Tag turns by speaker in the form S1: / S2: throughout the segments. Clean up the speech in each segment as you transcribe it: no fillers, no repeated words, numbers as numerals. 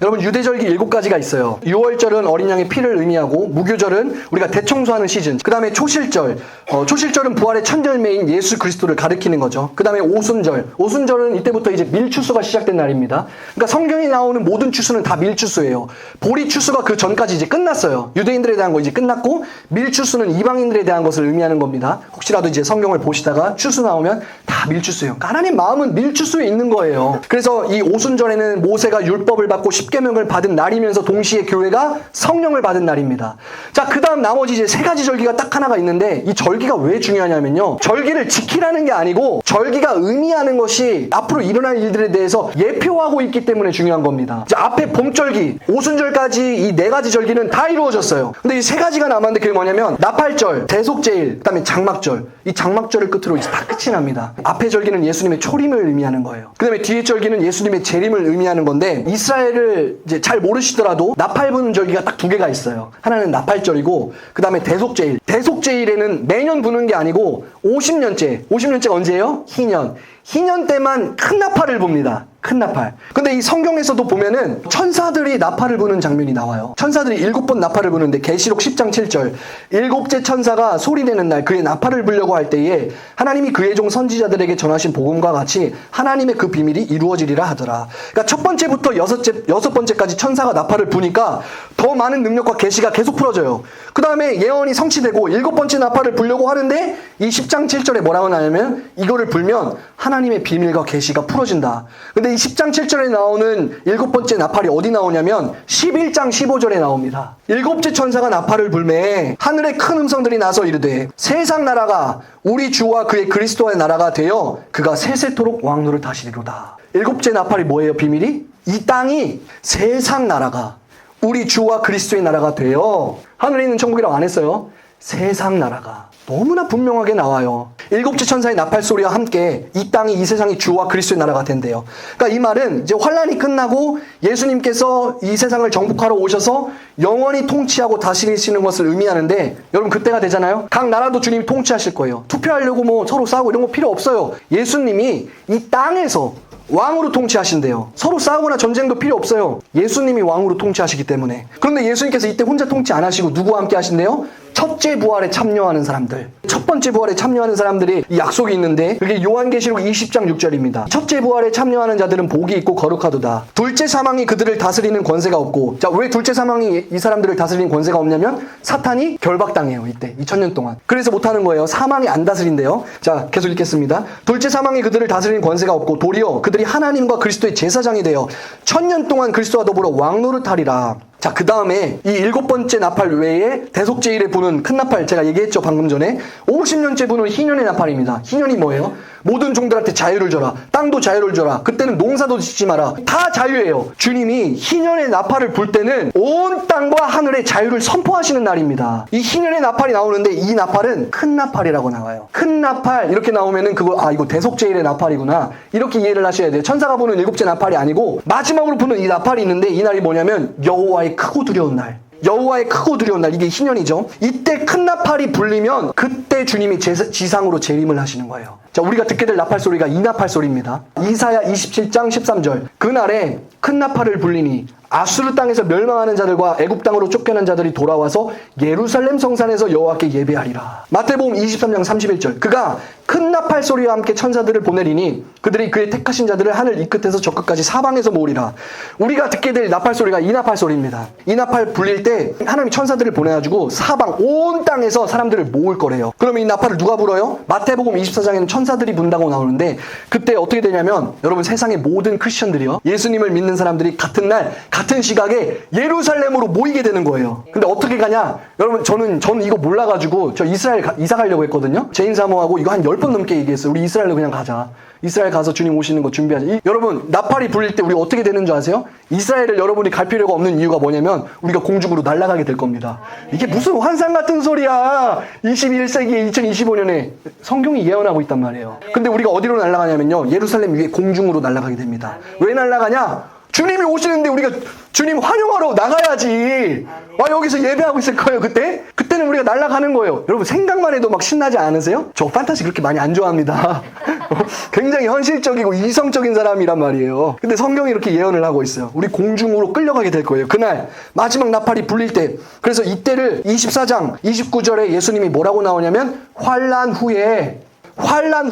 S1: 여러분 유대절기 7가지가 있어요. 유월절은 어린 양의 피를 의미하고, 무교절은 우리가 대청소하는 시즌, 그 다음에 초실절, 초실절은 부활의 첫 열매인 예수 그리스도를 가리키는 거죠. 그 다음에 오순절, 오순절은 이때부터 이제 밀추수가 시작된 날입니다. 그러니까 성경에 나오는 모든 추수는 다 밀추수예요. 보리 추수가 그 전까지 이제 끝났어요. 유대인들에 대한 거 이제 끝났고, 밀추수는 이방인들에 대한 것을 의미하는 겁니다. 혹시라도 이제 성경을 보시다가 추수 나오면 다 밀추수예요. 하나님 마음은 밀추수에 있는 거예요. 그래서 이 오순절에는 모세가 율법을 받고 십계명을 받은 날이면서 동시에 교회가 성령을 받은 날입니다. 자, 그 다음 나머지 이제 3가지 절기가 딱 하나가 있는데, 이 절기가 왜 중요하냐면요, 절기를 지키라는 게 아니고 절기가 의미하는 것이 앞으로 일어날 일들에 대해서 예표하고 있기 때문에 중요한 겁니다. 자, 앞에 봄절기, 오순절까지 이 4가지 절기는 다 이루어졌어요. 근데 이 3가지가 남았는데 그게 뭐냐면 나팔절, 대속제일, 그 다음에 장막절. 이 장막절을 끝으로 이제 다 끝이 납니다. 앞에 절기는 예수님의 초림을 의미하는 거예요. 그 다음에 뒤에 절기는 예수님의 재림을 의미하는 건데, 이스라엘을 이제 잘 모르시더라도 나팔 부는 절기가 딱 2개가 있어요. 하나는 나팔절이고, 그 다음에 대속제일. 대속제일에는 매년 부는 게 아니고 50년째가 언제예요? 희년 때만 큰 나팔을 붑니다. 큰 나팔. 근데 이 성경에서도 보면은 천사들이 나팔을 부는 장면이 나와요. 천사들이 7번 나팔을 부는데, 계시록 10장 7절, 7째 천사가 소리내는 날 그의 나팔을 불려고 할 때에 하나님이 그의 종 선지자들에게 전하신 복음과 같이 하나님의 그 비밀이 이루어지리라 하더라. 그러니까 첫 번째부터 여섯 번째까지 천사가 나팔을 부니까 더 많은 능력과 계시가 계속 풀어져요. 그 다음에 예언이 성취되고 7번째 나팔을 불려고 하는데, 이 10장 7절에 뭐라고 나냐면, 이거를 불면 하나님의 비밀과 계시가 풀어진다. 근데 이 10장 7절에 나오는 7번째 나팔이 어디 나오냐면 11장 15절에 나옵니다. 7째 천사가 나팔을 불매 하늘에 큰 음성들이 나서 이르되, 세상 나라가 우리 주와 그의 그리스도의 나라가 되어 그가 세세토록 왕노를 다시리로다. 7째 나팔이 뭐예요? 비밀이? 이 땅이 세상 나라가 우리 주와 그리스도의 나라가 되어, 하늘에 있는 천국이라고 안 했어요. 세상 나라가 너무나 분명하게 나와요. 7째 천사의 나팔 소리와 함께 이 땅이, 이 세상이 주와 그리스도의 나라가 된대요. 그러니까 이 말은 이제 환란이 끝나고 예수님께서 이 세상을 정복하러 오셔서 영원히 통치하고 다스리시는 것을 의미하는데, 여러분 그때가 되잖아요. 각 나라도 주님이 통치하실 거예요. 투표하려고 뭐 서로 싸우고 이런 거 필요 없어요. 예수님이 이 땅에서 왕으로 통치하신대요. 서로 싸우거나 전쟁도 필요 없어요. 예수님이 왕으로 통치하시기 때문에. 그런데 예수님께서 이때 혼자 통치 안 하시고 누구와 함께 하신대요? 첫째 부활에 참여하는 사람들, 첫 번째 부활에 참여하는 사람들이 이 약속이 있는데, 그게 요한계시록 20장 6절입니다. 첫째 부활에 참여하는 자들은 복이 있고 거룩하도다. 둘째 사망이 그들을 다스리는 권세가 없고. 자, 왜 둘째 사망이 이 사람들을 다스리는 권세가 없냐면, 사탄이 결박당해요. 이때 2000년 동안. 그래서 못하는 거예요. 사망이 안 다스린대요. 자, 계속 읽겠습니다. 둘째 사망이 그들을 다스리는 권세가 없고, 도리어 그들이 하나님과 그리스도의 제사장이 되어 1000년 동안 그리스도와 더불어 왕노릇하리라. 자, 그 다음에 이 7번째 나팔 외에 대속제일에 부는 큰 나팔, 제가 얘기했죠 방금 전에. 50년째 부는 희년의 나팔입니다. 희년이 뭐예요? 모든 종들한테 자유를 줘라. 땅도 자유를 줘라. 그때는 농사도 짓지 마라. 다 자유예요. 주님이 희년의 나팔을 불 때는 온 땅과 하늘의 자유를 선포하시는 날입니다. 이 희년의 나팔이 나오는데, 이 나팔은 큰 나팔이라고 나와요. 큰 나팔 이렇게 나오면은 이거 대속제일의 나팔이구나, 이렇게 이해를 하셔야 돼요. 천사가 부는 7째 나팔이 아니고 마지막으로 부는 이 나팔이 있는데, 이 날이 뭐냐면 여호와의 크고 두려운 날. 여호와의 크고 두려운 날, 이게 희년이죠. 이때 큰 나팔이 불리면 그때 주님이 지상으로 재림을 하시는 거예요. 자, 우리가 듣게 될 나팔 소리가 이 나팔 소리입니다. 이사야 27장 13절. 그날에 큰 나팔을 불리니 아수르 땅에서 멸망하는 자들과 애굽 땅으로 쫓겨난 자들이 돌아와서 예루살렘 성산에서 여호와께 예배하리라. 마태복음 23장 31절. 그가 큰 나팔 소리와 함께 천사들을 보내리니 그들이 그의 택하신 자들을 하늘 이 끝에서 저 끝까지 사방에서 모으리라. 우리가 듣게 될 나팔 소리가 이 나팔 소리입니다. 이 나팔 불릴 때 하나님이 천사들을 보내가지고 사방 온 땅에서 사람들을 모을 거래요. 그러면 이 나팔을 누가 불어요? 마태복음 24장에는 천사들이 분다고 나오는데, 그때 어떻게 되냐면, 여러분 세상의 모든 크리스천들이요, 예수님을 믿는 사람들이 같은 날 같은 시각에 예루살렘으로 모이게 되는 거예요. 근데 어떻게 가냐? 여러분 저는 이거 몰라가지고 저 이스라엘 이사 가려고 했거든요. 제인 사모하고 이거 한 10번 넘게 얘기했어요. 우리 이스라엘로 그냥 가자. 이스라엘 가서 주님 오시는 거 준비하자. 여러분 나팔이 불릴 때 우리 어떻게 되는 줄 아세요? 이스라엘을 여러분이 갈 필요가 없는 이유가 뭐냐면, 우리가 공중으로 날아가게 될 겁니다. 이게 무슨 환상 같은 소리야. 21세기에 2025년에 성경이 예언하고 있단 말이에요. 근데 우리가 어디로 날아가냐면요, 예루살렘 위에 공중으로 날아가게 됩니다. 왜 날아가냐? 주님이 오시는데 우리가 주님 환영하러 나가야지. 여기서 예배하고 있을 거예요, 그때? 그때는 우리가 날아가는 거예요. 여러분, 생각만 해도 막 신나지 않으세요? 저 판타지 그렇게 많이 안 좋아합니다. 굉장히 현실적이고 이성적인 사람이란 말이에요. 근데 성경이 이렇게 예언을 하고 있어요. 우리 공중으로 끌려가게 될 거예요. 그날, 마지막 나팔이 불릴 때. 그래서 이때를 24장 29절에 예수님이 뭐라고 나오냐면, 환난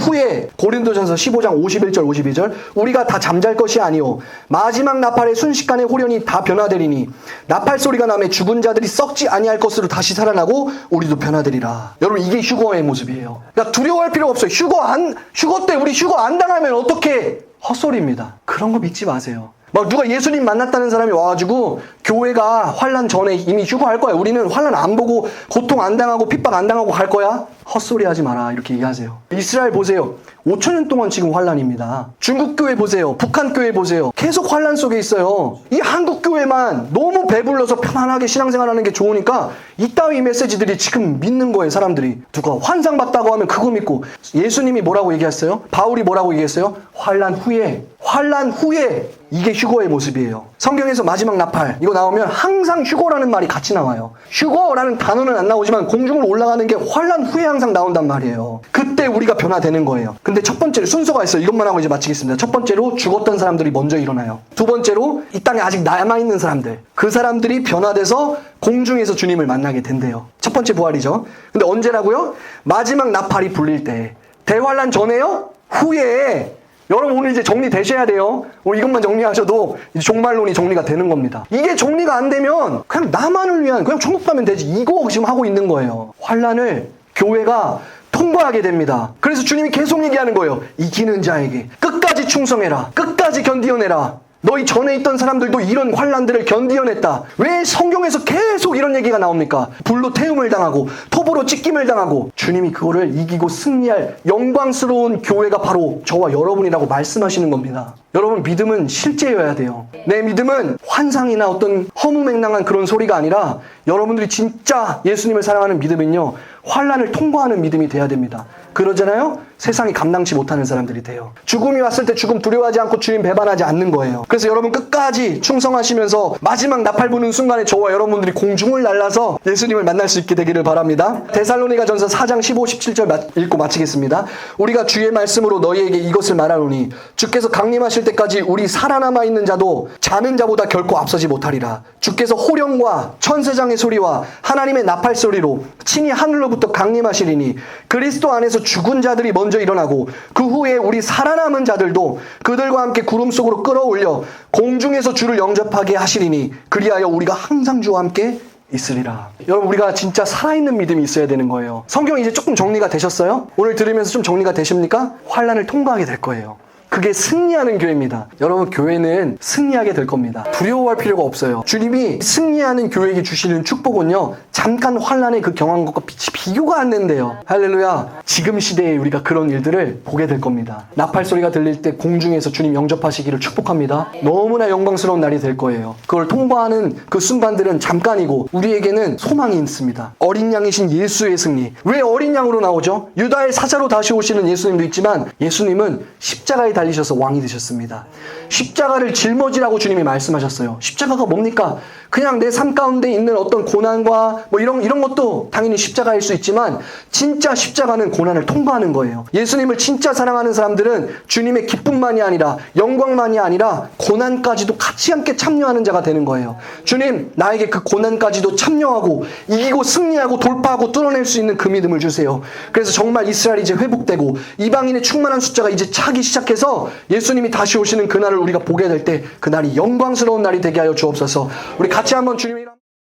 S1: 후에 고린도전서 15장 51절 52절 우리가 다 잠잘 것이 아니오 마지막 나팔의 순식간에 호련히 다 변화되리니 나팔 소리가 나매 죽은 자들이 썩지 아니할 것으로 다시 살아나고 우리도 변화되리라. 여러분, 이게 휴거의 모습이에요. 그러니까 두려워할 필요가 없어요. 휴거 때 우리 휴거 안 당하면 어떻게? 헛소리입니다. 그런 거 믿지 마세요. 막 누가 예수님 만났다는 사람이 와가지고 교회가 환난 전에 이미 휴거할 거야. 우리는 환난 안 보고 고통 안 당하고 핍박 안 당하고 갈 거야. 헛소리 하지 마라. 이렇게 얘기하세요. 이스라엘 보세요. 5,000년 동안 지금 환난입니다. 중국 교회 보세요. 북한 교회 보세요. 계속 환난 속에 있어요. 이 한국 교회만 너무 배불러서 편안하게 신앙생활하는 게 좋으니까 이따위 메시지들이 지금 믿는 거예요. 사람들이. 누가 환상 봤다고 하면 그거 믿고. 예수님이 뭐라고 얘기했어요? 바울이 뭐라고 얘기했어요? 환난 후에 이게 휴거의 모습이에요. 성경에서 마지막 나팔 이거 나오면 항상 휴거라는 말이 같이 나와요. 휴거라는 단어는 안 나오지만 공중으로 올라가는 게 환난 후에 항상 나온단 말이에요. 그때 우리가 변화되는 거예요. 근데 첫 번째로 순서가 있어요. 이것만 하고 이제 마치겠습니다. 첫 번째로 죽었던 사람들이 먼저 일어나요. 두 번째로 이 땅에 아직 남아있는 사람들, 그 사람들이 변화돼서 공중에서 주님을 만나게 된대요. 첫 번째 부활이죠. 근데 언제라고요? 마지막 나팔이 불릴 때. 대환란 전에요? 후에. 여러분, 오늘 이제 정리되셔야 돼요. 오늘 이것만 정리하셔도 이제 종말론이 정리가 되는 겁니다. 이게 정리가 안 되면 그냥 나만을 위한, 그냥 천국 가면 되지, 이거 지금 하고 있는 거예요. 환난을 교회가 통과하게 됩니다. 그래서 주님이 계속 얘기하는 거예요. 이기는 자에게 끝까지 충성해라. 끝까지 견디어내라. 너희 전에 있던 사람들도 이런 환난들을 견디어냈다. 왜 성경에서 계속 이런 얘기가 나옵니까? 불로 태움을 당하고 톱으로 찢김을 당하고 주님이 그거를 이기고 승리할 영광스러운 교회가 바로 저와 여러분이라고 말씀하시는 겁니다. 여러분, 믿음은 실제여야 돼요. 내 믿음은 환상이나 어떤 허무맹랑한 그런 소리가 아니라 여러분들이 진짜 예수님을 사랑하는 믿음은요, 환난을 통과하는 믿음이 돼야 됩니다. 그러잖아요? 세상이 감당치 못하는 사람들이 돼요. 죽음이 왔을 때 죽음 두려워하지 않고 주님 배반하지 않는 거예요. 그래서 여러분 끝까지 충성하시면서 마지막 나팔 부는 순간에 저와 여러분들이 공중을 날아서 예수님을 만날 수 있게 되기를 바랍니다. 데살로니가전서 4장 15, 17절 읽고 마치겠습니다. 우리가 주의 말씀으로 너희에게 이것을 말하노니 주께서 강림하실 때까지 우리 살아남아 있는 자도 자는 자보다 결코 앞서지 못하리라. 주께서 호령과 천사장의 소리와 하나님의 나팔 소리로 친히 하늘로부터 강림하시리니 그리스도 안에서 죽은 자들이 먼저 일어나고 그 후에 우리 살아남은 자들도 그들과 함께 구름 속으로 끌어올려 공중에서 주를 영접하게 하시리니 그리하여 우리가 항상 주와 함께 있으리라. 여러분, 우리가 진짜 살아있는 믿음이 있어야 되는 거예요. 성경이 이제 조금 정리가 되셨어요? 오늘 들으면서 좀 정리가 되십니까? 환난을 통과하게 될 거예요. 그게 승리하는 교회입니다. 여러분, 교회는 승리하게 될 겁니다. 두려워할 필요가 없어요. 주님이 승리하는 교회에게 주시는 축복은요, 잠깐 환난의 그 경한 것과 비교가 안 된대요. 할렐루야. 지금 시대에 우리가 그런 일들을 보게 될 겁니다. 나팔 소리가 들릴 때 공중에서 주님 영접하시기를 축복합니다. 너무나 영광스러운 날이 될 거예요. 그걸 통과하는 그 순간들은 잠깐이고 우리에게는 소망이 있습니다. 어린 양이신 예수의 승리. 왜 어린 양으로 나오죠? 유다의 사자로 다시 오시는 예수님도 있지만 예수님은 십자가에 달리셔서 왕이 되셨습니다. 십자가를 짊어지라고 주님이 말씀하셨어요. 십자가가 뭡니까? 그냥 내 삶 가운데 있는 어떤 고난과 뭐 이런 것도 당연히 십자가일 수 있지만 진짜 십자가는 고난을 통과하는 거예요. 예수님을 진짜 사랑하는 사람들은 주님의 기쁨만이 아니라 영광만이 아니라 고난까지도 같이 함께 참여하는 자가 되는 거예요. 주님, 나에게 그 고난까지도 참여하고 이기고 승리하고 돌파하고 뚫어낼 수 있는 그 믿음을 주세요. 그래서 정말 이스라엘이 이제 회복되고 이방인의 충만한 숫자가 이제 차기 시작해서 예수님이 다시 오시는 그날을 우리가 보게 될 때 그날이 영광스러운 날이 되게 하여 주옵소서. 우리 같이 한번 주님의 이름